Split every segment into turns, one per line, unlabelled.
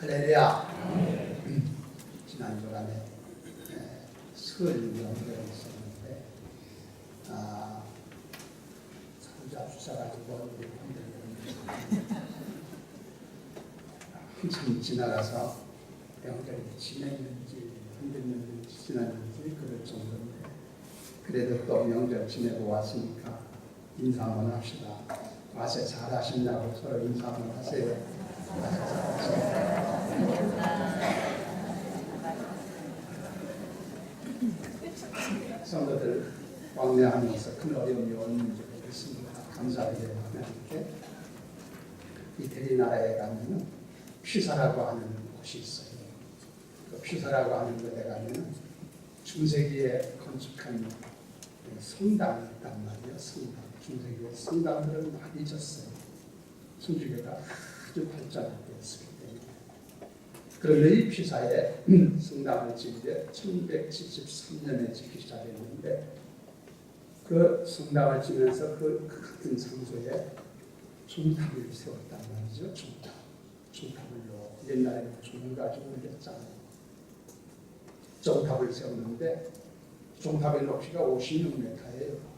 할렐루야. 지난 주간에 설 명절이 있었는데 사부자 주셔가지고 한참 지나가서 명절이 지냈는지 흔들렸는지 지났는지 그럴 정도인데 그래도 또 명절 지내고 왔으니까 인사 한번 합시다. 와서 잘하셨냐고 서로 인사 한번 하세요. 성도들 왕래하면서 큰 어려움이 없는지 모르겠습니다. 감사하게 하나님께 이태리 나라에 가면 피사라고 하는 곳이 있어요. 그 피사라고 하는 곳에 가면 중세기에 건축한 성당이 있단 말이에요. 성당. 중세기에 성당들을 많이 졌어요. 천주교가 아주 발전하게 했기 때문에. 그런데 이 피사에 성당을 지은 게 1173년에 짓기 시작했는데 그 성당을 지면서 그 같은 장소에 종탑을 세웠단 말이죠. 종탑을요. 옛날에는 종 가지고 올렸잖아요. 종탑을 세웠는데 종탑의 높이가 56m예요.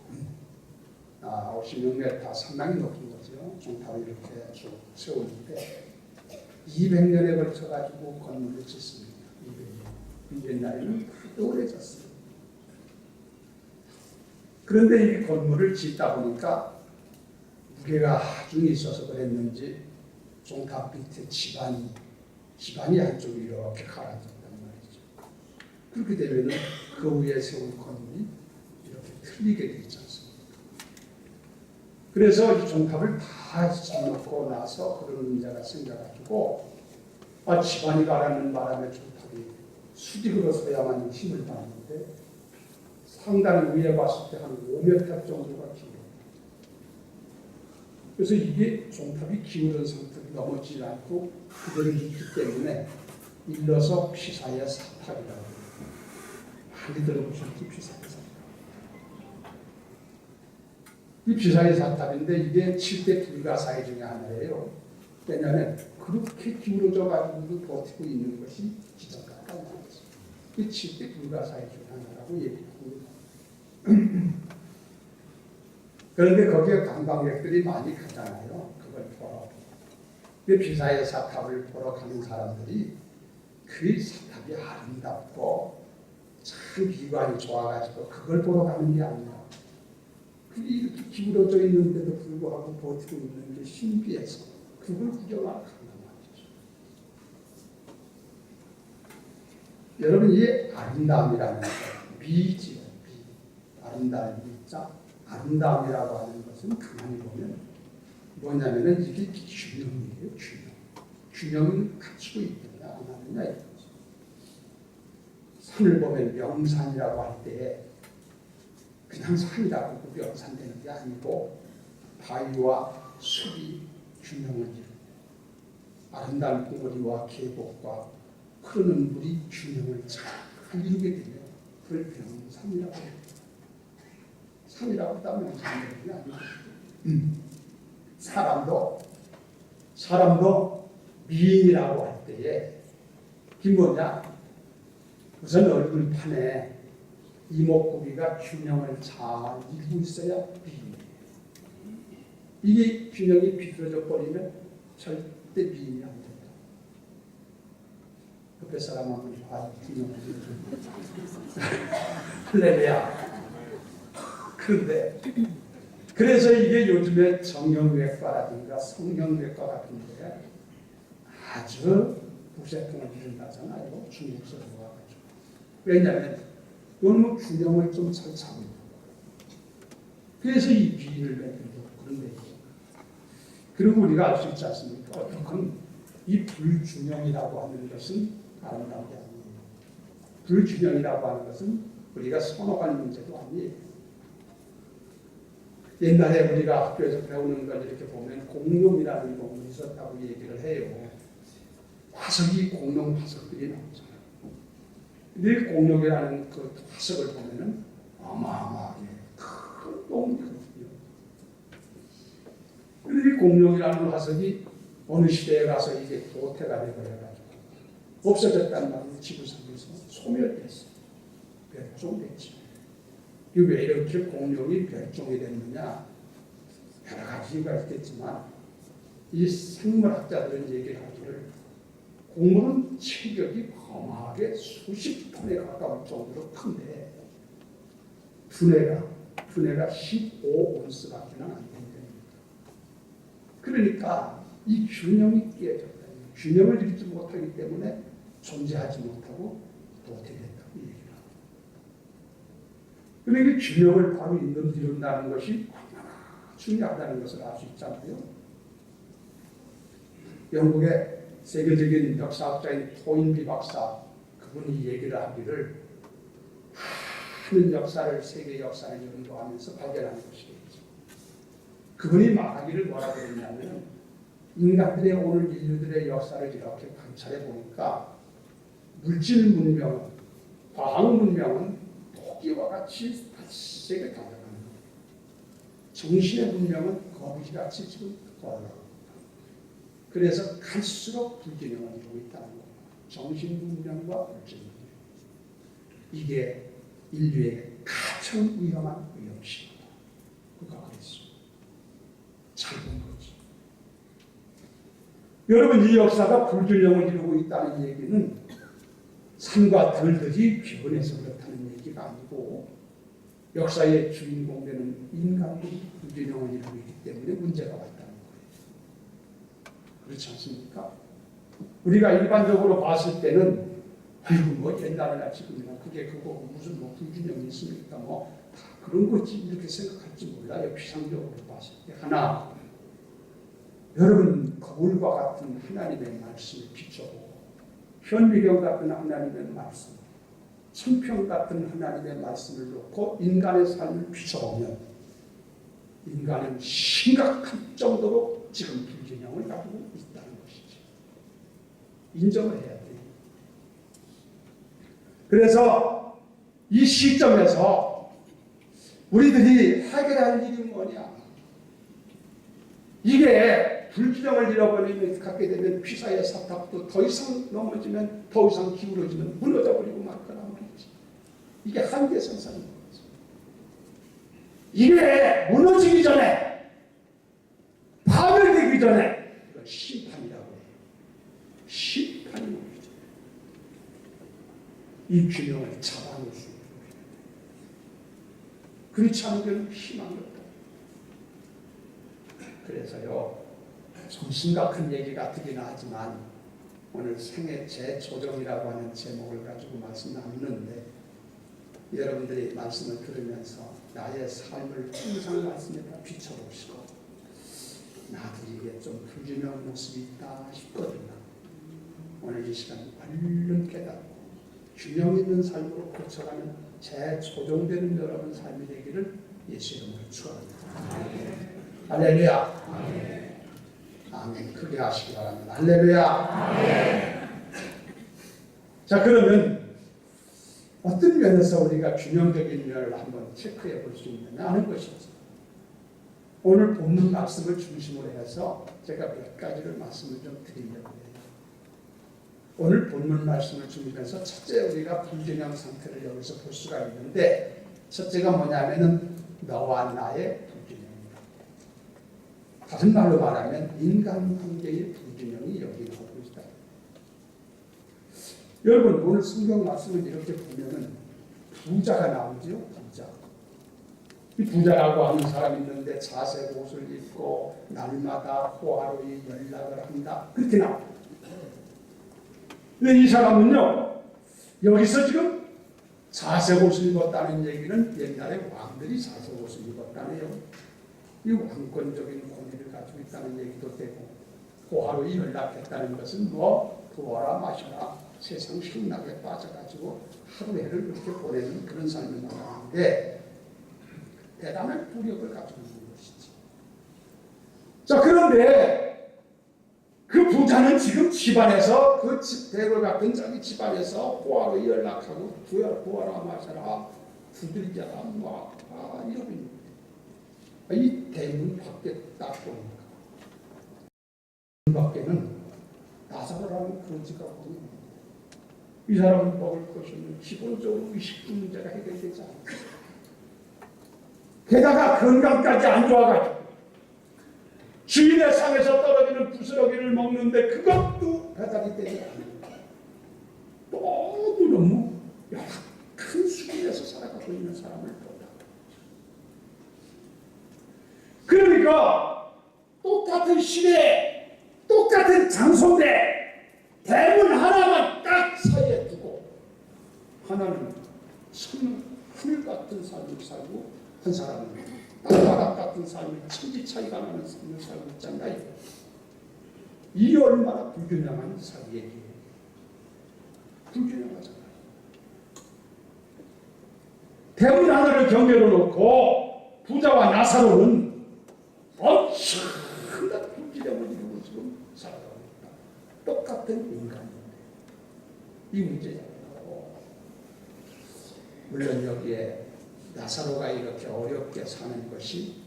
56m 상당히 높은 거죠. 종탑을 이렇게 쭉 세우는데 200년에 걸쳐가지고 건물을 짓습니다. 200년. 옛날에는 또 오래졌어요. 그런데 이 건물을 짓다 보니까 무게가 아주 있어서 그랬는지 종탑 밑에 지반이 한쪽이 이렇게 갈라졌단 말이죠. 그렇게 되면 그 위에 세운 건물이 이렇게 틀리게 되지 않습니까? 그래서 이 종탑을 다 짓놓고 나서 그런 문제가 생겨가지고 지반이 가라는 바람에 종탑이 수직으로 서야만 힘을 받는데 상당히 위에 봤을 때 한 5m 정도가 기울어요. 그래서 이게 종탑이 기울은 상태로 넘어지지 않고 그대로 있기 때문에 일러서 피사의 사탑이라고 해요. 많이 들어보셨죠? 피사의 사탑. 이 피사의 사탑인데 이게 7대 불가사의 중에 하나예요. 왜냐하면 그렇게 기울어져 가지고도 버티고 있는 것이 기적같다는 거죠. 이 7대 불가사의 중에 하나라고 얘기합니다. 그런데 거기에 관광객들이 많이 가잖아요. 그걸 보러. 이 피사의 사탑을 보러 가는 사람들이 그 사탑이 아름답고 참 미관이 좋아가지고 그걸 보러 가는 게 아니라 이렇게 기울어져 있는데도 불구하고 버티고 있는 게 신비해서 그걸 구경하러 간단 말이죠. 여러분 이 아름다움이라는 것, 미지요. 아름다운 미자, 아름다움이라고 하는 것은 가만히 보면 뭐냐면은 이게 균형이에요. 균형을 갖추고 있느냐 안 하느냐 이거죠. 산을 보면 명산이라고 할 때 그냥 산이라고 명산되는 게 아니고 바위와 숲이 균형을 이루고 아름다운 봉우리와 계곡과 흐르는 물이 균형을 잘 이루게 되면 그걸 명산이라고 해요. 산이라고 하면 명산되는 게 아니고 사람도 미인이라고 할 때에 이 뭐냐 우선 얼굴판에 이목구비가 균형을 잘 이루고 있어야 미인이에요. 이게 균형이 비틀어져 버리면 절대 미인이 안 된다. 옆에 사람 한번 봐요. 균형을 할렐루야. 그런데 그래서 이게 요즘에 정형외과라든가 성형외과 같은 데 아주 부세풍을 이룬다잖아요. 중국에서 와가지고. 왜냐하면 너무 균형을 좀 잘 잡는 거예요. 그래서 이 비인을 맺는다고 그런 거예요. 그리고 우리가 알 수 있지 않습니까? 어떻건 이 불균형이라고 하는 것은 아름다운 게 아니에요. 불균형이라고 하는 것은 우리가 선호하는 문제도 아니에요. 옛날에 우리가 학교에서 배우는 걸 이렇게 보면 공룡이라는 동물이 있었다고 얘기를 해요. 화석이 공룡 화석들이 나오잖아요. 근데 공룡이라는 그 화석을 보면은 어마어마하게 큰 똥이거든요. 그런데 이 공룡이라는 화석이 어느 시대에 가서 이게 도태가 되어가지고 없어졌단 말이에요. 지구상에서 소멸됐어요. 멸종됐죠. 이게 왜 이렇게 공룡이 멸종이 됐느냐? 여러 가지 이유가 있겠지만 이 생물학자들은 얘기를 하기를 공룡은 체격이 거마하게 수십 톤에 가까울 정도로 큰데 두뇌가 15온스밖에 안 된답니다. 그러니까 이 균형이 깨졌다. 균형을 잃지 못하기 때문에 존재하지 못하고 도태됐다고 얘기를 합니다. 그러니까 균형을 바로 이룬다는 것이 얼마나 중요하다는 것을 알 수 있잖아요. 영국의 세계적인 역사학자인 토인비 박사, 그분이 얘기를 하기를 많은 역사를, 세계 역사를 연구하면서 발견한 것이겠죠. 그분이 말하기를 뭐라고 했냐면 인간들의 오늘 인류들의 역사를 이렇게 관찰해 보니까 물질 문명은, 과학 문명은 토끼와 같이 세게 달려가는 거예요. 정신의 문명은 거북이같이 지금 걸어가고, 그래서 갈수록 불균형을 이루고 있다는 거예요. 정신 문명과 물질 문명. 이게 인류에게 가장 위험한 위험식이다. 그가 그랬어. 잘 본 거지. 여러분, 이 역사가 불균형을 이루고 있다는 얘기는 산과 들들이 변해서 그렇다는 얘기가 아니고 역사의 주인공 되는 인간들이 불균형을 이루고 있기 때문에 문제가 왔다는 거예요. 그렇지 않습니까? 우리가 일반적으로 봤을 때는 아이고 뭐 옛날이나 지금이나 그게 그거 무슨 뭐 불균형이 있습니까? 뭐 다 그런 거지 이렇게 생각할지 몰라요. 피상적으로 봤을 때. 하나, 여러분 거울과 같은 하나님의 말씀을 비춰보고 현미경 같은 하나님의 말씀, 천평 같은 하나님의 말씀을 놓고 인간의 삶을 비춰보면 인간은 심각한 정도로 지금 불균형을 가지고 있다는 것이죠. 인정을 해야 돼요. 그래서 이 시점에서 우리들이 해결할 일이 뭐냐? 이게 불균형을 잃어버리면 갖게 되면 피사의 사탑도 더 이상 넘어지면 더 이상 기울어지면 무너져버리고 말 거란 말이지. 이게 한계선상인 거죠. 이게 무너지기 전에, 파멸되기 전에 이건 심판이라고 해요. 심판이 오기 전에 이 균형을 잡아놓을 수 있는 거예요. 그렇지 않으면 희망이 없다. 그래서요, 좀 심각한 얘기 같긴 하지만 오늘 생애 재조정이라고 하는 제목을 가지고 말씀 나누는데 여러분들이 말씀을 들으면서 나의 삶을 항상 말씀에다 비춰보시고 나도 이게 좀 불균형한 모습이 있다 싶거든요. 오늘 이 시간 얼른 깨닫고 균형 있는 삶으로 고쳐가는 재조정되는 여러분 삶이 되기를 예수 이름으로 축원합니다. 할렐루야. 아멘. 크게 하시기 바랍니다. 할렐루야. 자, 그러면 어떤 면에서 우리가 균형적인 면을 한번 체크해 볼 수 있느냐 하는 것이죠. 오늘 본문 말씀을 중심으로 해서 제가 몇 가지를 말씀을 좀 드리려고 해요. 오늘 본문 말씀을 중심해서 첫째 우리가 불균형 상태를 여기서 볼 수가 있는데 첫째가 뭐냐면은 너와 나의 불균형입니다. 다른 말로 말하면 인간 관계의 불균형이 여기 나오고 있다. 여러분 오늘 성경 말씀을 이렇게 보면은 부자가 나오죠. 부자. 이 부자라고 하는 사람이 있는데 자색 옷을 입고 날마다 호화로이 연락을 한다. 그렇게 나옵니다. 근데 이 사람은요, 여기서 지금 자색 옷을 입었다는 얘기는 옛날에 왕들이 자색 옷을 입었다네요. 이 왕권적인 권위를 가지고 있다는 얘기도 되고, 호화로이 연락했다는 것은 뭐 부어라 마셔라 세상 신나게 빠져가지고 하루해를 그렇게 보내는 그런 삶을 말하는데 대단한 부력을 가지고 있는 것이지. 자, 그런데 그 부자는 지금 집안에서 그 대궐 같은 자기 집안에서 호화로 연락하고 부어라 마셔라 두들겨라 뭐 이러고 있는 거예요. 이 대문 밖에 딱 보니까 문 밖에는 나사로라는 거지가 보이는 거예요. 이 사람은 먹을 것이 없는 기본적으로 의식주 문제가 해결되지 않아요. 게다가 건강까지 안 좋아가지고 주인의 상에서 떨어지는 부스러기를 먹는데 그것도 배달이 되지 않아요. 너무너무 큰 수준에서 살아가고 있는 사람을 보다. 그러니까 똑같은 시대, 똑같은 장소인데 대문 하나만 딱 사이에 두고 하나는 하늘 같은 삶을 살고 한 사람은 땅바닥 같은 삶을 천지 차이가 나는 삶을 살고 있잖아요. 이 얼마나 불균형한 사회예요. 불균형하잖아요. 대문 하나를 경계로 놓고 부자와 나사로는 엄청난 불균형을 이루고 지금 살아가고 있다. 똑같은 인간인데 이 문제잖아요. 물론 여기에 나사로가 이렇게 어렵게 사는 것이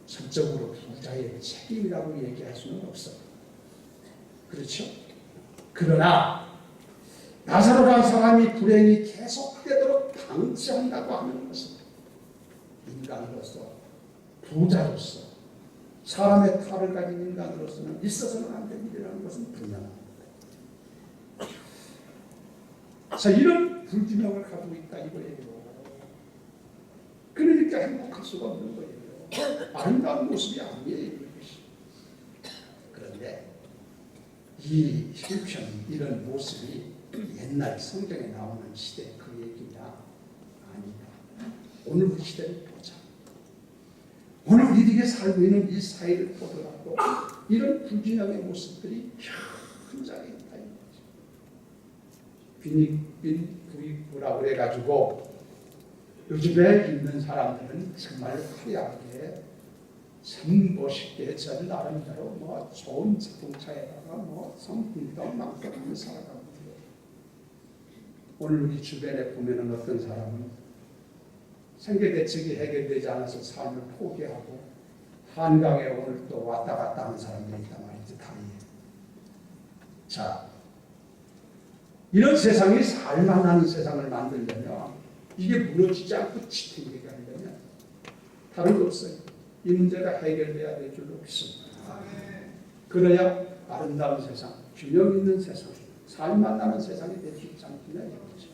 전적으로 부자의 책임이라고 얘기할 수는 없어요. 그렇죠? 그러나 나사로라는 사람이 불행이 계속되도록 방치한다고 하는 것은 인간으로서, 부자로서, 사람의 탈을 가진 인간으로서는 있어서는 안 되는 일이라는 것은 분명합니다. 자, 이런 불균형을 가지고 있다 이거예요. 그러니까 행복할 수가 없는 거예요. 아름다운 모습이 아니에요. 이것이. 그런데 이 형편, 이런 모습이 옛날 성경에 나오는 시대 그 얘기냐? 아니다. 오늘 우리 시대를 보자. 오늘 우리에게 살고 있는 이 사회를 보더라도 이런 불균형의 모습들이 현장에 있다. 빈익빈 부익부라고 그래가지고 요즘에 있는 사람들은 정말 화려하게 참 멋있게 전 나름대로 뭐 좋은 자동차에다가 뭐 성품도 만족하며 살아가고 있어요. 오늘 우리 주변에 보면은 어떤 사람은 생계대책이 해결되지 않아서 삶을 포기하고 한강에 오늘 또 왔다 갔다 하는 사람들이 있단 말이죠. 다리에. 자, 이런 세상이 살만한 세상을 만들려면 이게 무너지지 않고 지탱되게 하려면 다른 거 없어요. 이 문제가 해결돼야 될 줄로 믿습니다. 그래야 아름다운 세상, 균형 있는 세상, 살만나는 세상이 될 수 있지 않겠냐 이거죠.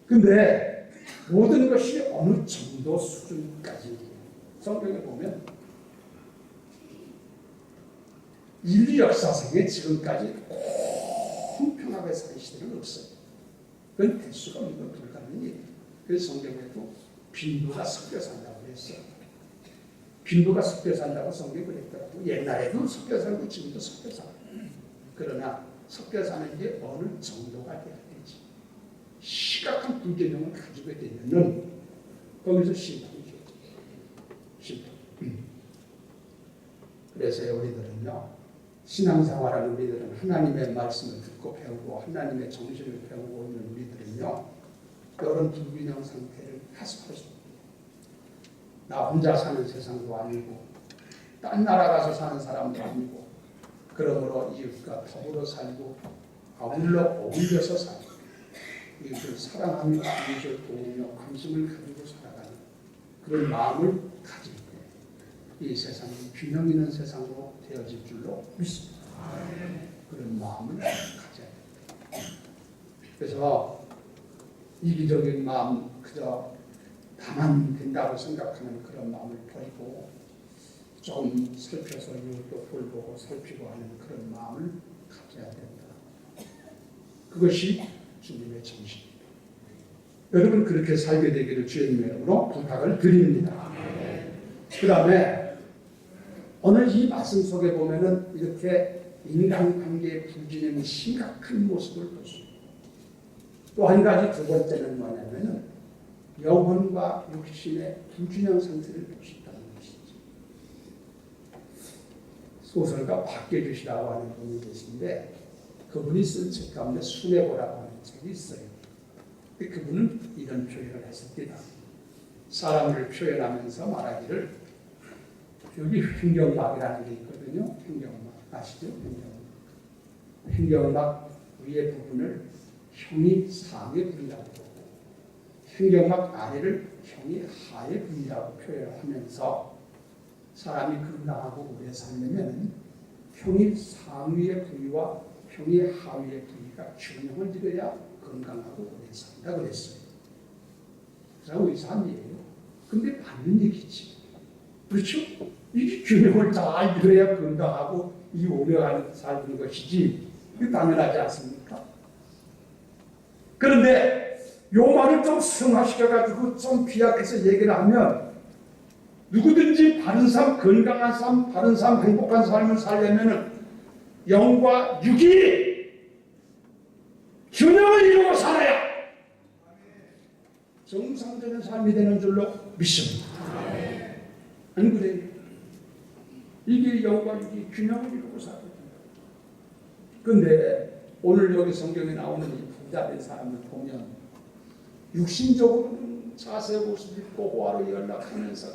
근데 모든 것이 어느 정도 수준까지 성경에 보면 인류 역사상에 지금까지 공평하게 사는 시대는 없어요. 그건 될 수가 없는 건 불가능한 일이에요. 그래서 성경에도 빈부가 섞여 산다고 했어요. 빈부가 섞여 산다고 성경이 그랬더라고요. 옛날에도 섞여 살고 지금도 섞여 살고. 그러나 섞여 사는 게 어느 정도가 돼야 되지. 심각한 불균형을 가지고 되면은 거기서 심판이 되죠. 심판. 그래서 우리들은요. 신앙생활하는 우리들은 하나님의 말씀을 듣고 배우고 하나님의 정신을 배우고 있는 우리들은요. 이런 불균형 상태를 하습할 수 있습니다. 나 혼자 사는 세상도 아니고 딴 나라 가서 사는 사람도 아니고 그러므로 이웃과 더불어 살고 아울러 어울려서 살고 이웃을 사랑하며 이웃을 도우며 관심을 가지고 살아가는 그런 마음을 가질 때 이 세상이 균형 있는 세상으로 되어질 줄로 믿습니다. 그런 마음을 가져야 됩니다. 그래서 이기적인 마음, 그저 다만 된다고 생각하는 그런 마음을 버리고 좀 살펴서 이웃도 돌보고 살피고 하는 그런 마음을 가져야 된다. 그것이 주님의 정신입니다. 여러분 그렇게 살게 되기를 주님의 이름으로 부탁을 드립니다. 그 다음에 오늘 이 말씀 속에 보면은 이렇게 인간관계의 불균형이 심각한 모습을 볼 수 있습니다. 또 한 가지 두 번째는 뭐냐면은 영혼과 육신의 불균형 상태를 볼 수 있다는 것이죠. 소설가 박계주시라고 하는 분이 계신데 그분이 쓴 책 가운데 순애고라고 하는 책이 있어요. 근데 그분은 이런 표현을 했습니다. 사람을 표현하면서 말하기를 여기 횡격막이라는 게 있거든요. 횡격막 아시죠? 횡격막 위의 부분을 형이 상의 부위라고 보고 행경막 아래를 형이 하의 부위라고 표현하면서 사람이 건강하고 오래 살려면 형이 상위의 부위와 형이 하위의 부위가 균형을 이뤄야 건강하고 오래 산다 그랬어요. 그래서 의사이에요. 근데 맞는 얘기지. 그렇죠? 이게 균형을 잘 이뤄야 건강하고 이 오래 사는 것이지. 이게 당연하지 않습니까? 그런데 요 말을 좀 승화시켜가지고 좀 비약해서 얘기를 하면 누구든지 바른 삶, 건강한 삶, 바른 삶, 행복한 삶을 살려면 영과 육이 균형을 이루고 살아야 정상적인 삶이 되는 줄로 믿습니다. 안 그래요? 이게 영과 육이 균형을 이루고 살아야 돼요. 그런데 오늘 여기 성경에 나오는 이 부자된 사람을 보면 육신적으로는 자세 모습 있고 호화로 연락하면서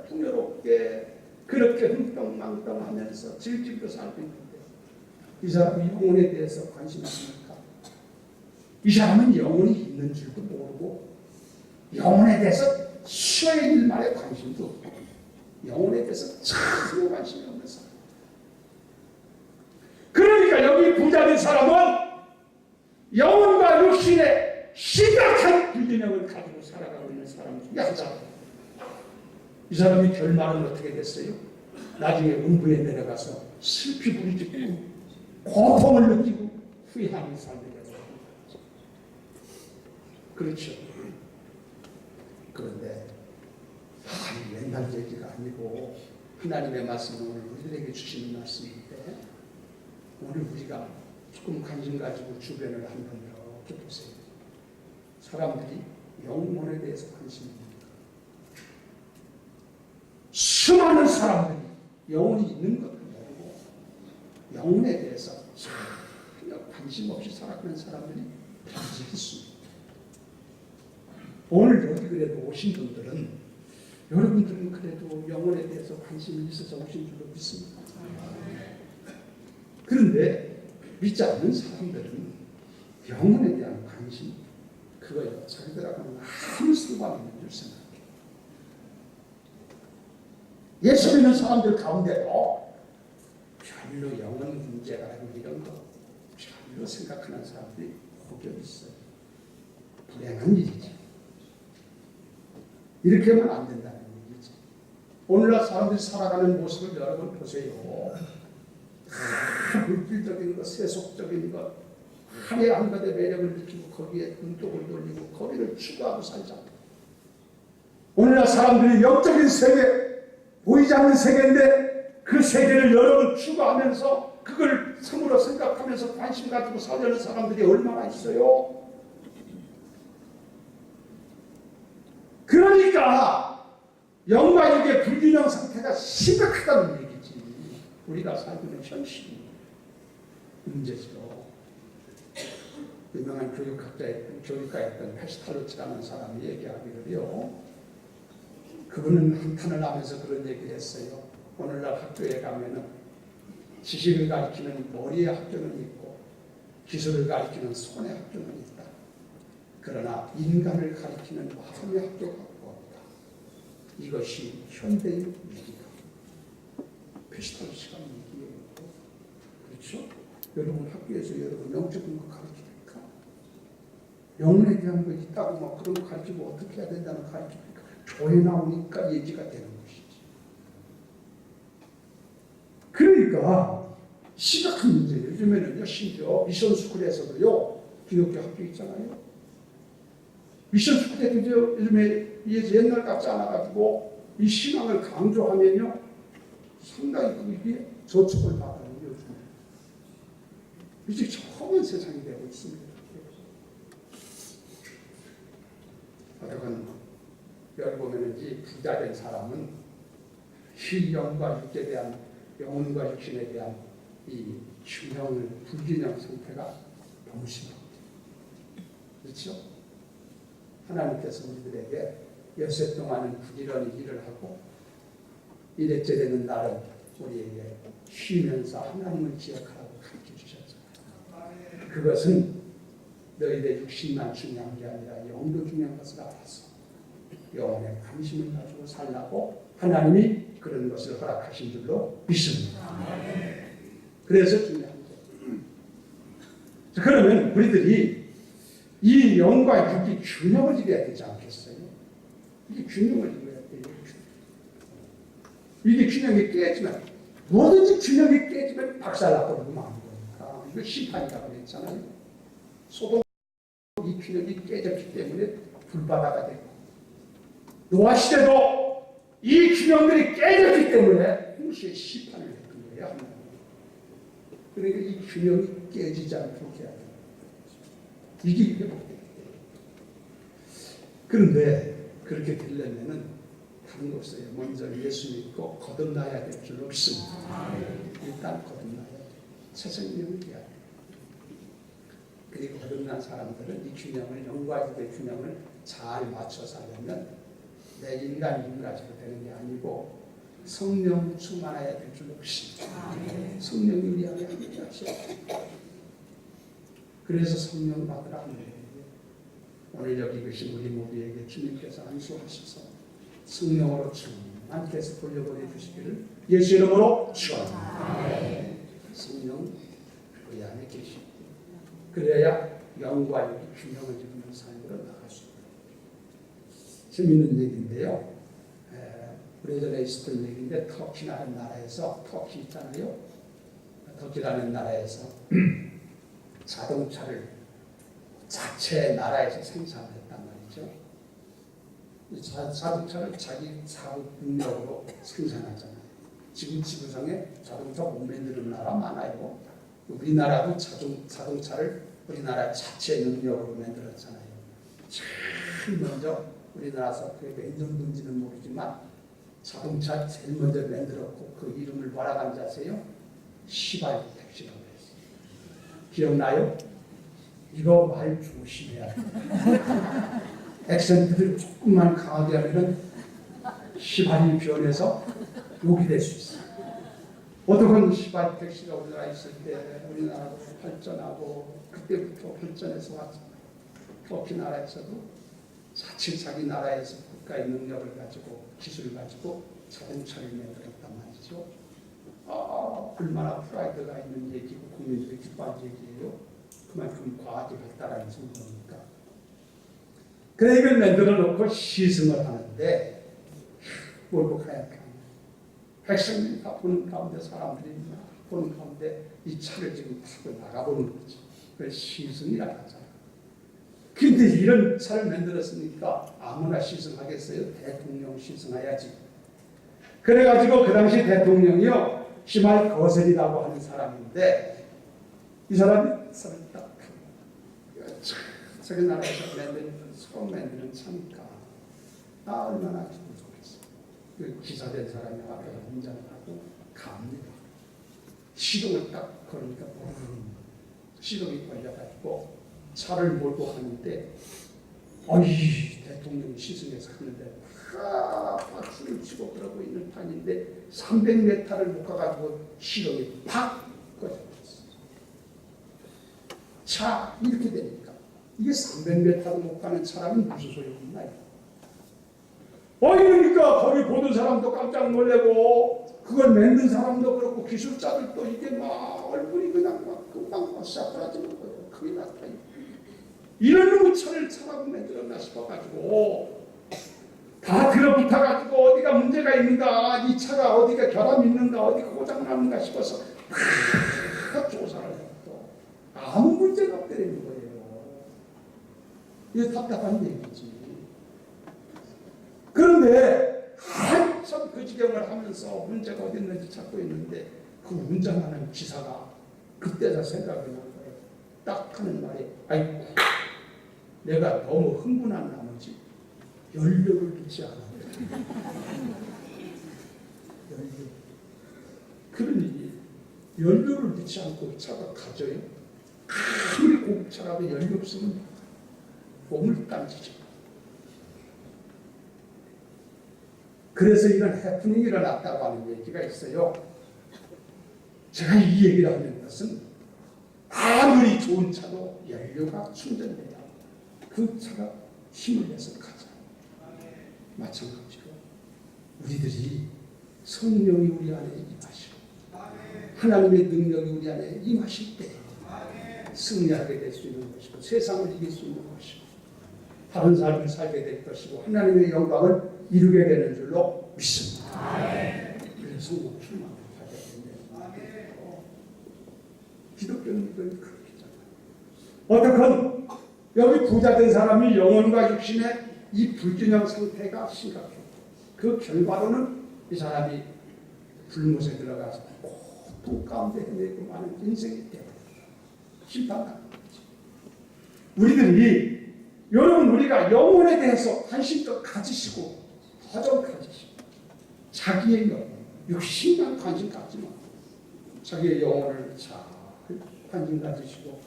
풍요롭게 그렇게 흥덩망덩하면서 즐기고 살고 있는데 이 사람이 영혼에 대해서 관심이 있습니까? 이 사람은 영혼이 있는 줄도 모르고 영혼에 대해서 수의 일말에 관심도 없고 영혼에 대해서 전혀 관심이 없는 사람. 그러니까 여기 부자된 사람은 영혼과 육신의 심각한 불균형을 가지고 살아가고 있는 사람 중에 한 사람. 이 사람이 결말은 어떻게 됐어요? 나중에 음부에 내려가서 슬피 부르짖고 고통을 느끼고 후회하는 삶이 되는 거죠. 그렇죠. 그런데 옛날 얘기가 아니고 하나님의 말씀은 오늘 우리들에게 주시는 말씀인데 오늘 우리가 조금 관심 가지고 주변을 한번 이렇게 보세요. 사람들이 영혼에 대해서 관심이 있는가? 수많은 사람들이 영혼이 있는 것도 모르고 영혼에 대해서 전혀 관심 없이 살아가는 사람들이 많이 있습니다. 오늘 여기 그래도 오신 분들은 여러분들은 그래도 영혼에 대해서 관심이 있어서 오신 줄로 믿습니다. 그런데 믿지 않는 사람들은 영혼에 대한 관심 그거요 자기들하고는 아무 상관없는 줄 생각해요. 예수 믿는 사람들 가운데도 별로 영혼 문제가 이런 거 별로 생각하는 사람들이 혹여 있어요. 불행한 일이지. 이렇게 하면 안 된다는 얘기지. 오늘날 사람들이 살아가는 모습을 여러분 보세요. 물질적인 것, 세속적인 것, 화려한 것에 매력을 느끼고 거기에 눈독을 돌리고 거기를 추구하고 살자. 오늘날 사람들이 영적인 세계, 보이지 않는 세계인데 그 세계를 여러분 추구하면서 그걸 참으로 생각하면서 관심 가지고 살려는 사람들이 얼마나 있어요. 그러니까 영과 육의 불균형 상태가 심각하다는 얘기지. 우리가 살고 있는 현실이 문제죠. 유명한 교육가였던 페스탈루치라는 사람이 얘기하기를요. 그분은 한탄을 하면서 그런 얘기를 했어요. 오늘날 학교에 가면은 지식을 가르치는 머리의 학교는 있고 기술을 가르치는 손의 학교는 있다. 그러나 인간을 가르치는 마음의 학교가 없다. 이것이 현대의 위기다. 페스탈루치가 위기예요. 그렇죠? 여러분 학교에서 여러분 영적인 거 가르치니까 영혼에 대한 거 있다고 막 그런 거 가르치고 어떻게 해야 된다는 거 가르치니까 교회 나오니까 얘기가 되는 것이지. 그러니까 심각한 문제예요. 요즘에는요 심지어 미션 스쿨에서도요 기독교 학교 있잖아요. 미션 스쿨에도 요즘에 옛날 같지 않아가지고 이 신앙을 강조하면요 상당히 그게 저촉을 받아요. 요즘에 이제 처음은 세상이 되고 있습니다. 여러분 여기 보면은 이 부자된 사람은 영과 육에 대한 영혼과 육신에 대한 이 균형을 불균형 상태가 너무 심합니다. 그렇죠? 하나님께서 우리들에게 여세 동안은 부지런히 일을 하고 이래째 되는 날은 우리에게 쉬면서 하나님을 기억하라고 가르쳐 주셨잖아요. 그것은 너희들 육신만 중요한 게 아니라 영도 중요한 것을 알아서 영혼에 관심을 가지고 살라고 하나님이 그런 것을 허락하신 줄로 믿습니다. 그래서 중요한 거예요. 그러면 우리들이 이 영과 육이 균형을 이뤄야 되지 않겠어요? 이게 균형을 이뤄야 돼요. 이게 균형이 깨지면 뭐든지 균형이 깨지면 박살나버리고 마는 거니까 이거 심판이라고 그랬잖아요. 소돔 이 균형이 깨졌기 때문에 불바다가 되고 노아 시대도 이 균형들이 깨졌기 때문에 홍수의 심판을 했던 거예요. 그러니까 이 균형이 깨지지 않도록 해야 돼요. 이게 회복돼야 돼요. 그런데 그렇게 되려면은 다른 거 없어요. 먼저 예수 믿고 거듭나야 될 줄 없습니다. 일단 거듭나야 돼요. 새 생명을 해야 돼요. 그리고 거듭난 사람들은 이 균형을, 영과 육의 균형을 잘 맞춰 살려면 내 인간이 가지고 되는 게 아니고 성령 충만해야 될 줄 없습니다. 성령이 우리 안에 함께 하셔야 돼요. 그래서 성령 받으라 하는 거예요. 오늘 여기 계신 우리 모두에게 주님께서 안수하셔서 성령으로 충만케 해서 돌려보내 주시기를 예수 이름으로 축원합니다. 성령 우리 안에 계시고 그래야 영과 육이 균형을 이루는 삶으로 나갈 수 있습니다. 재미있는 얘기인데요. 오래전에 있었던 얘기인데 터키라는 나라에서 터키 있잖아요. 터키라는 나라에서 자동차를 자체 나라에서 생산했단 말이죠. 이 자동차를 자기 사업 능력으로 생산하잖아요. 지금 지구상에 자동차 못 만드는 나라 많아요. 우리나라도 자동차를 우리나라 자체 능력으로 만들었잖아요. 제일 먼저 우리나라에서 그게 몇 년도인지는 모르지만 자동차 제일 먼저 만들었고 그 이름을 뭐라고 하는지 아세요? 시발 택시라고 했어요. 기억나요? 이거 말 조심해야 돼요. 액센트를 조금만 강하게 하면 시발이 변해서 욕이 될 수 있어요. 어떻게 시발 택시가 우리나라 있을 때 우리나라도 발전하고 그때부터 발전해서 왔잖아요. 터키 나라에서도 자칫 자기 나라에서 국가의 능력을 가지고 기술을 가지고 자동차를 만들었단 말이죠. 얼마나 프라이드가 있는 얘기고 국민들이 기뻐할 얘기예요. 그만큼 과학이 발달하는 정도니까. 그래 이걸 만들어 놓고 시승을 하는데 몰고 가야 돼. 백성들이 다 보는 가운데 사람들이 보는 가운데 이 차를 지금 타고 나가보는 거지. 그걸 시승이라고 하잖아. 근데 이런 차를 만들었으니까 아무나 시승하겠어요? 대통령 시승해야지. 그래가지고 그 당시 대통령이요 시말 거슬이라고 하는 사람인데 이 사람이 딱 저기 나라에서 처음 만드는 차니까 얼마나 기분 좋겠어. 그 기사된 사람이 앞에서 운전을 하고 갑니다. 시동을 딱 걸으니까 시동이 걸려가지고 차를 몰고 가는데 대통령이 시승해서 가는데 박수를 치고 그러고 있는 판인데 300m를 못 가가지고 시동이 팍 꺼져버렸어. 차 이렇게 되니까 이게 300m도 못 가는 차라면 무슨 소용있나요? 그러니까 거기 보는 사람도 깜짝 놀래고 그걸 만든 사람도 그렇고 기술자들도 이게 막 얼굴이 그냥 막 금방 막 싸그라지는 거예요. 큰일 났다. 이런 놈의 차를 차라고 만들었나 싶어가지고 다 들어붙어가지고 어디가 문제가 있는가, 이 차가 어디가 결함이 있는가, 어디가 고장나는가 싶어서 조사를 했고 아무 문제가 없다는 거예요. 이게 답답한 얘기지. 그런데 한참 그 지경을 하면서 문제가 어디 있는지 찾고 있는데 그 운전하는 기사가 그때서 생각이 난 거예요. 딱 하는 말이 아이고 내가 너무 흥분한 나머지 연료를 넣지 않았네. 그러니 연료를 넣지 않고 차가 가져요? 아무리 고급차라도 연료 없으면 몸을 딴지죠. 그래서 이런 해프닝이 일어났다고 하는 얘기가 있어요. 제가 이 얘기를 하는 것은 다 아무리 좋은 차도 연료가 충전돼야 그 차가 힘을 내서 가자. 마찬가지로 우리들이 성령이 우리 안에 임하시고 하나님의 능력이 우리 안에 임하실 때 승리하게 될 수 있는 것이고 세상을 이길 수 있는 것이고 다른 삶을 살게 될 것이고 하나님의 영광을 이루게 되는 줄로 믿습니다. 그래서 성령 충만을 가져야 됩니다. 기독교는 그렇게 잖아요. 어떻건 여기 부자 된 사람이 영혼과 육신의 이 불균형 상태가 심각해. 그 결과로는 이 사람이 불못에 들어가서 고통 가운데 헤매고 많은 인생이 되고 심판당하는 거지. 우리들이 여러분 우리가 영혼에 대해서 관심도 가지시고 더 좀 가지시고 자기의 영혼, 육신만 관심 갖지 마. 자기의 영혼을 잘 관심 가지시고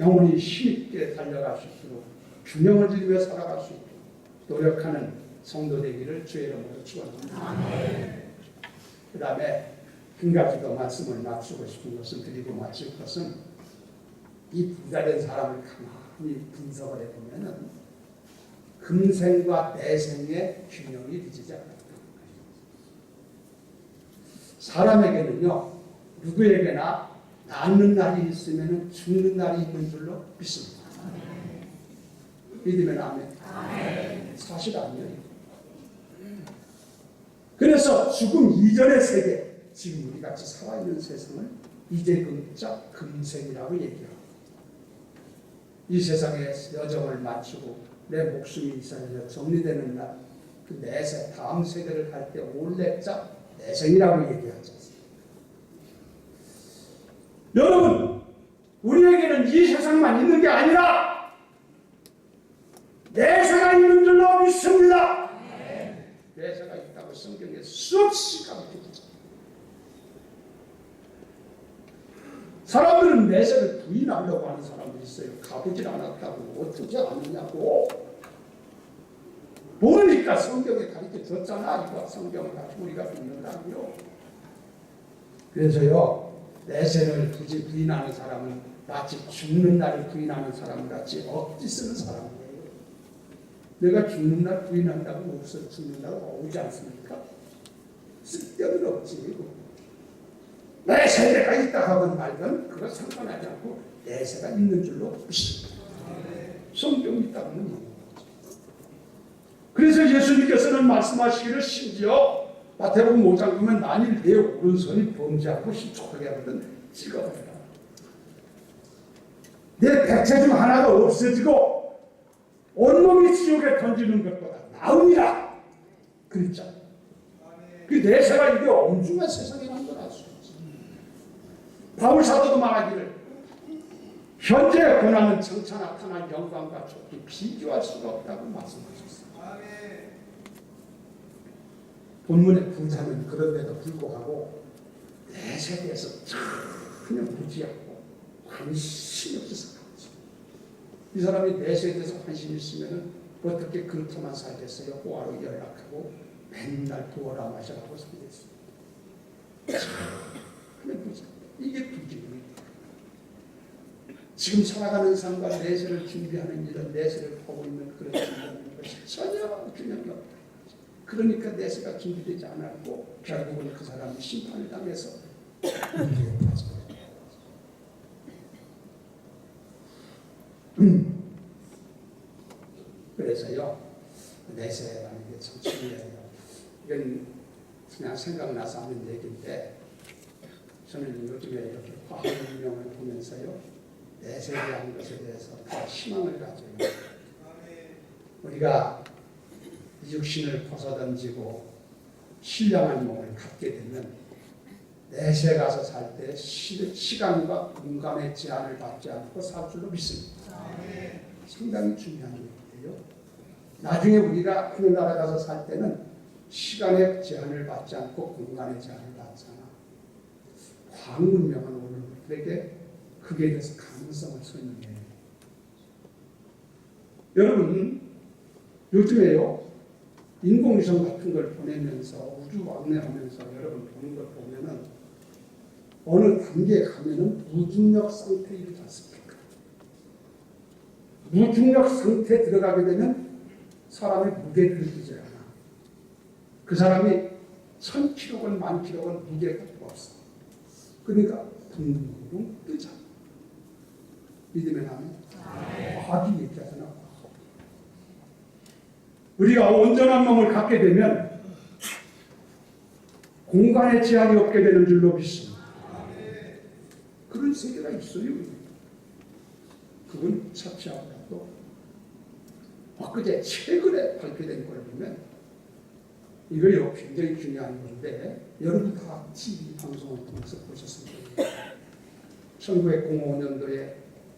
영혼이 힘있게 달려갈 수 있도록 균형을 이루며 살아갈 수 있도록 노력하는 성도 되기를 주의 이름으로 축원합니다. 그 다음에 한 가지 더 말씀을 맞추고 싶은 것은 드리고 마칠 것은 이 부자된 사람을 가만히 분석을 해보면은 금생과 내생의 균형이 늦지 않았다. 사람에게는요 누구에게나 낫는 날이 있으면 죽는 날이 있는 줄로 믿습니다. 믿으면 아멘. 사실 아니에요. 그래서 죽음 이전의 세계, 지금 우리 같이 살아있는 세상을 이제금자 금생이라고 얘기합니다. 이 세상의 여정을 마치고 내 목숨이 이사해서 정리되는 날, 그 내세, 다음 세계를 갈 때 올래자 내생이라고 얘기하지 않습니까? 여러분, 우리에게는 이 세상만 있는 게 아니라 내세가 있는 줄로 믿습니다. 내세가 있다고 성경에 수없이 가르쳐주죠. 사람들은 내세를 부인하려고 하는 사람들이 있어요. 가보질 않았다고 어쩌지 않느냐고. 모르니까 성경에 가르쳐줬잖아. 이거 성경을 가지고 우리가 믿는다고요. 그래서요. 내세를 굳이 부인하는 사람은 마치 죽는 날을 부인하는 사람 같이 억지 쓰는 사람이에요. 내가 죽는 날 부인한다고 없어 죽는 날 오지 않습니까? 쓸데는 없지. 내세가 있다 하건 말건 그거 상관하지 않고 내세가 있는 줄로 믿습니다. 성경이 있다고 하는 거죠. 그래서 예수님께서는 말씀하시기를 심지어 마태복음 5장 보면 만일 내 오른손이 범죄하고 신촉하게 하거든 찍어버려라. 내 백체 중 하나가 없어지고 온몸이 지옥에 던지는 것보다 나으니라. 그랬잖아. 그 내세가 이게 엄중한 세상이라는 걸 알 수 있지. 바울 사도도 말하기를 현재의 고난은 장차 나타난 영광과 좋게 비교할 수가 없다고 말씀하셨어요. 본문의 부자는 그런데도 불구하고 내세에 대해서 전혀 무지하고 관심이 없어서 그렇지. 이 사람이 내세에 대해서 관심이 있으면 어떻게 그렇게만 살겠어요? 호화로 연락하고 맨날 부어라 마셔라고 살겠어요. 전혀 부자. 이게 부지런이에요. 지금 살아가는 삶과 내세를 준비하는 이런 내세를 보고 있는 그런 것이 전혀 균형이 없다. 그러니까 내세가 준비되지 않았고 결국은 그 사람이 심판을 당해서 문제에 빠져요. 그래서요 내세라는 게 참 중요해요. 이건 그냥 생각나서 하는 얘기인데 저는 요즘에 이렇게 과학문명을 보면서요 내세에 대한 것에 대해서 더 희망을 가져요. 우리가 육신을 벗어던지고 신령한 몸을 갖게 되면 내세 가서 살 때 시간과 공간의 제한을 받지 않고 살 줄로 믿습니다. 상당히 중요한 얘기예요. 나중에 우리가 하늘나라 가서 살 때는 시간의 제한을 받지 않고 공간의 제한을 받잖아. 과학문명은 오늘 우리에게 그게 대해서 가능성을 설명해요. 여러분 요즘에요 인공위성 같은 걸 보내면서 우주 왕래하면서 여러분 보는 걸 보면은 어느 단계에 가면은 무중력 상태에 이르지 않습니까? 무중력 상태에 들어가게 되면 사람의 무게를 느끼지 않아. 그 사람이 1000kg건 10,000kg건 무게가 없어. 그러니까 붕붕 뜨자. 믿으면 하면 과학이 얘기하잖아. 우리가 온전한 몸을 갖게 되면 공간에 제한이 없게 되는 줄로 믿습니다. 그런 세계가 있어요. 그건 차치하고라도 엊그제 최근에 발표된 걸 보면 이거요 굉장히 중요한 건데 여러분 다 TV 방송을 통해서 보셨을 거예요. 1905년도에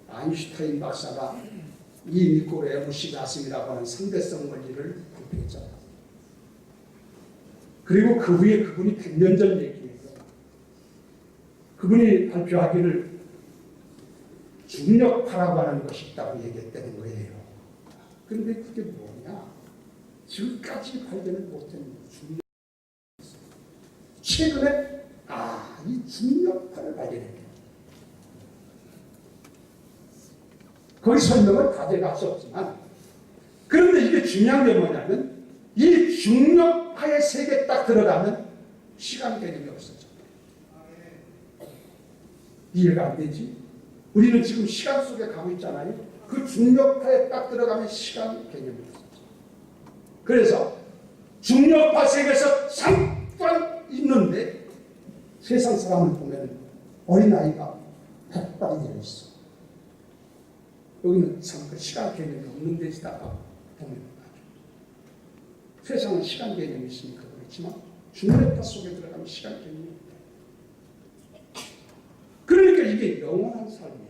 아인슈타인 박사가 이니콜 에무시 가슴이라고 하는 상대성 원리를 발표했잖아요. 그리고 그 후에 그분이 100년 전 얘기예요. 그분이 발표하기를 중력파라고 하는 것이 있다고 얘기했다는 거예요. 그런데 그게 뭐냐? 지금까지 발견을 못한 중력. 최근에 이 중력파를 발견했대요. 거기 설명을 다 제가 할 수 없지만, 그런데 이게 중요한 게 뭐냐면 이 중력파의 세계에 딱 들어가면 시간 개념이 없어져. 이해가 안 되지? 우리는 지금 시간 속에 가고 있잖아요. 그 중력파에 딱 들어가면 시간 개념이 없어져. 그래서 중력파 세계에서 잠깐 있는데 세상 사람을 보면 어린아이가 백발이 되어 있어. 여기는 잠깐 시간 개념이 없는 데다가 보면 세상은 시간 개념이 있으니까 그렇지만 중력파 속에 들어가면 시간 개념이 없다. 그러니까 이게 영원한 삶이에요.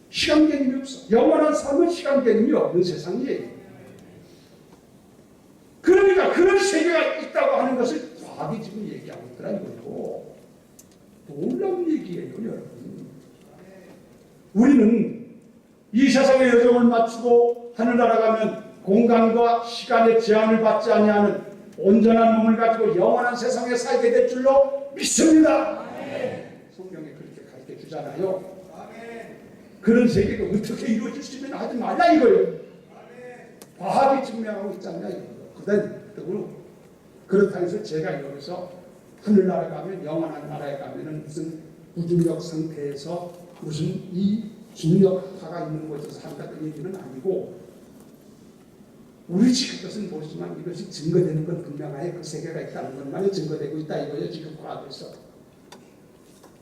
시간 개념이 없어. 영원한 삶은 시간 개념이 없는 세상이에요. 그러니까 그런 세계가 있다고 하는 것을 과학이 지금 얘기하고 있더라는 거고, 놀라운 얘기예요, 여러분. 우리는 이 세상의 여정을 마치고 하늘나라 가면 공간과 시간의 제한을 받지 아니하는 온전한 몸을 가지고 영원한 세상에 살게 될 줄로 믿습니다. 성경에 그렇게 가르쳐 주잖아요. 그런 세계가 어떻게 이루어질 수 있는 하지 말라 이거예요. 과학이 증명하고 있잖아요. 그렇다고 해서 제가 여기서 하늘나라 가면 영원한 나라에 가면은 무슨 무중력 상태에서 무슨 이 중력파가 있는 곳에서 산다는 얘기는 아니고, 우리 지금 것은 모르지만 이것이 증거되는 건 분명하게 그 세계가 있다는 것만이 증거되고 있다 이거예요. 지금 과학에서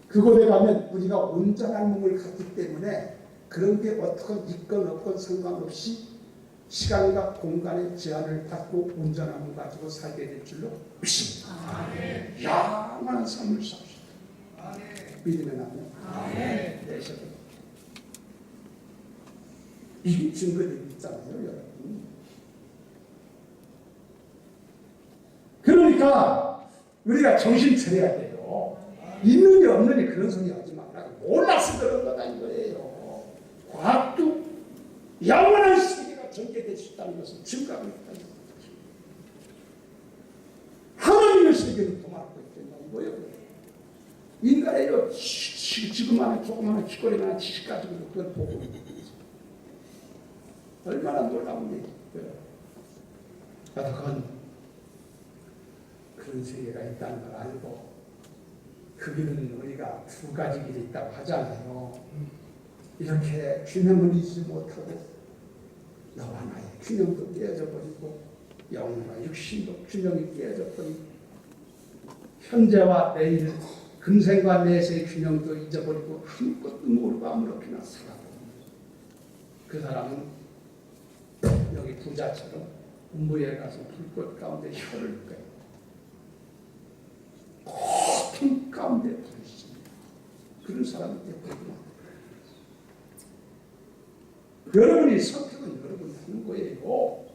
그곳에 가면 우리가 온전한 몸을 갖기 때문에 그런 게 어떻건 있건 없건 상관없이 시간과 공간의 제한을 받고 온전한 몸 가지고 살게 될 줄로 믿습니다. 영원한 삶을 삽시다. 믿으면 아멘. 내셔도 이게 증거되고 있잖아요, 여러분. 그러니까 우리가 정신 차려야 돼요. 있는 게 없는 게 그런 소리 하지 말라고. 몰라서 그런 거다 이거예요. 과학도 영원한 세계가 전개될 수 있다는 것을 증거하고 있다는 거죠. 하나님의 세계는 도망고 있다 이거예요. 인간의 지금 조그마한 쥐꼬리만한 지식 가지고 그걸 보고 있는 거죠. 얼마나 놀라운 얘기예요. 그건 그런 세계가 있다는 걸 알고 그 길은 우리가 두 가지 길이 있다고 하잖아요. 이렇게 균형을 잃지 못하고 너와 나의 균형도 깨어져 버리고 영과 육신도 균형이 깨어져 버리고 현재와 내일 금생과 내세의 균형도 잊어버리고 아무것도 모르고 아무렇게나 살아버립니다. 그 사람은 여기 부자처럼 음부에 가서 불꽃 가운데 혀를 빼 고통 가운데 부르십니다. 그런 사람이 되거든요. 여러분이 선택은 여러분이 하는 거예요.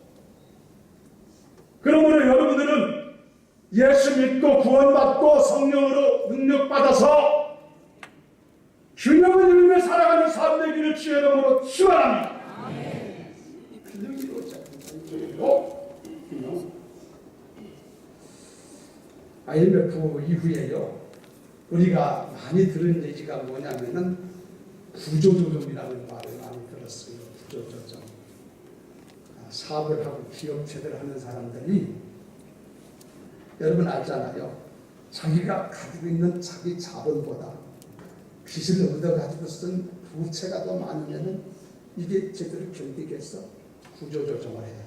그러므로 여러분들은 예수 믿고 구원받고 성령으로 능력받아서 균형을 이루며 살아가는 삶 되기를 주의 이름으로 축원합니다. 균형이 이루어져 균형. IMF 이후에요. 우리가 많이 들은 얘기가 뭐냐면은 구조조정이라는 말을 많이 들었어요. 구조조정. 사업을 하고 기업체들 하는 사람들이 여러분 알잖아요. 자기가 가지고 있는 자기 자본보다 빚을 얻어가지고 쓴 부채가 더 많으면은 이게 제대로 견디겠어? 구조조정을 해야 돼.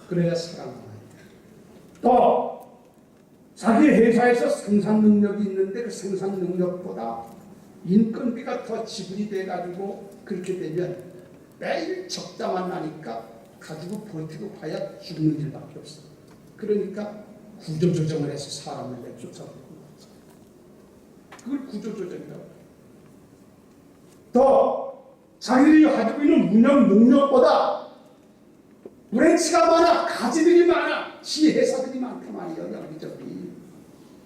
그래야 살아남아야 돼. 또 자기 회사에서 생산 능력이 있는데 그 생산 능력보다 인건비가 더 지불이 돼가지고 그렇게 되면 매일 적자만 나니까 가지고 버티고 봐야 죽는 일밖에 없어. 그러니까 구조조정을 해서 사람을 내쫓아버리는 거죠. 그걸 구조조정이라고. 또 자기들이 가지고 있는 운영 능력보다 브랜치가 많아, 가지들이 많아, 지회사들이 많단 말이에요. 여기저기.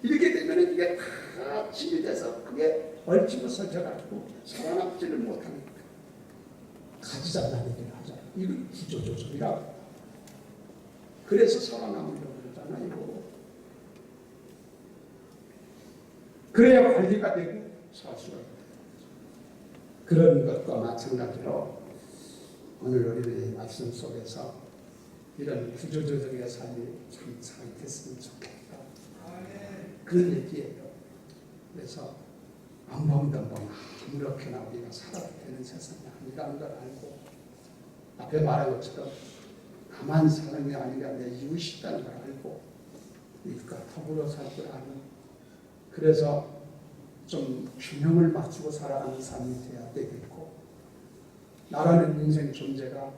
이렇게 되면 이게 다 짐이 돼서 그게 얽히고 설쳐가지고 살아남지를 못하니까 가지장난이를 하자. 이거 구조조정이라고. 그래서 살아남으려고 그러잖아요. 그래야 관리가 되고 살 수가 있다. 그런 것과 마찬가지로 오늘 우리의 말씀 속에서 이런 구조조정의 삶이 참 잘 됐으면 좋겠다. 그런 얘기예요. 그래서 엉벙덩벙 아무렇게나 우리가 살아도 되는 세상이 아니라는 걸 알고 앞에 말한 것처럼 나만 사는 게 아니라 내 이웃이 있다는 걸 알고 이웃과 더불어 살 줄 아는, 그래서 좀 균형을 맞추고 살아가는 삶이 돼야 되겠고, 나라는 인생 존재가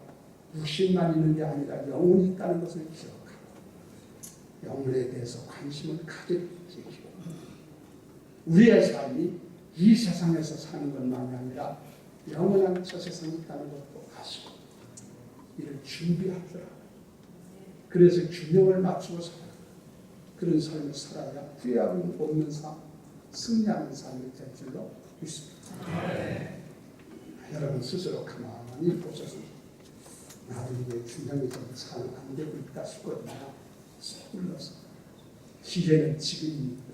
육신만 있는 게 아니라 영혼이 있다는 것을 기억하고 영혼에 대해서 관심을 가지고 우리의 삶이 이 세상에서 사는 것만이 아니라 영원한 저 세상에 있다는 것도 아시고 이를 준비하더라. 그래서 균형을 맞추고 살아 그런 삶을 살아야 후회함 없는 삶, 승리하는 삶이 될 줄로 믿습니다. 여러분 스스로 가만히 보셔서 나도 이게 균형이 좀 잘 안 되고 있다 싶거든요. 서둘러서 기회는 지금입니다.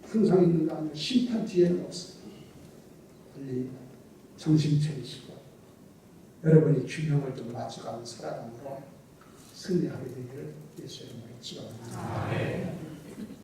항상 있는 거 아니고 심판 뒤에는 없습니다. 빨리 정신 차리시고 여러분이 균형을 좀 맞춰가는 살아감으로 승리하게 되기를 예수의 이름으로 축원합니다.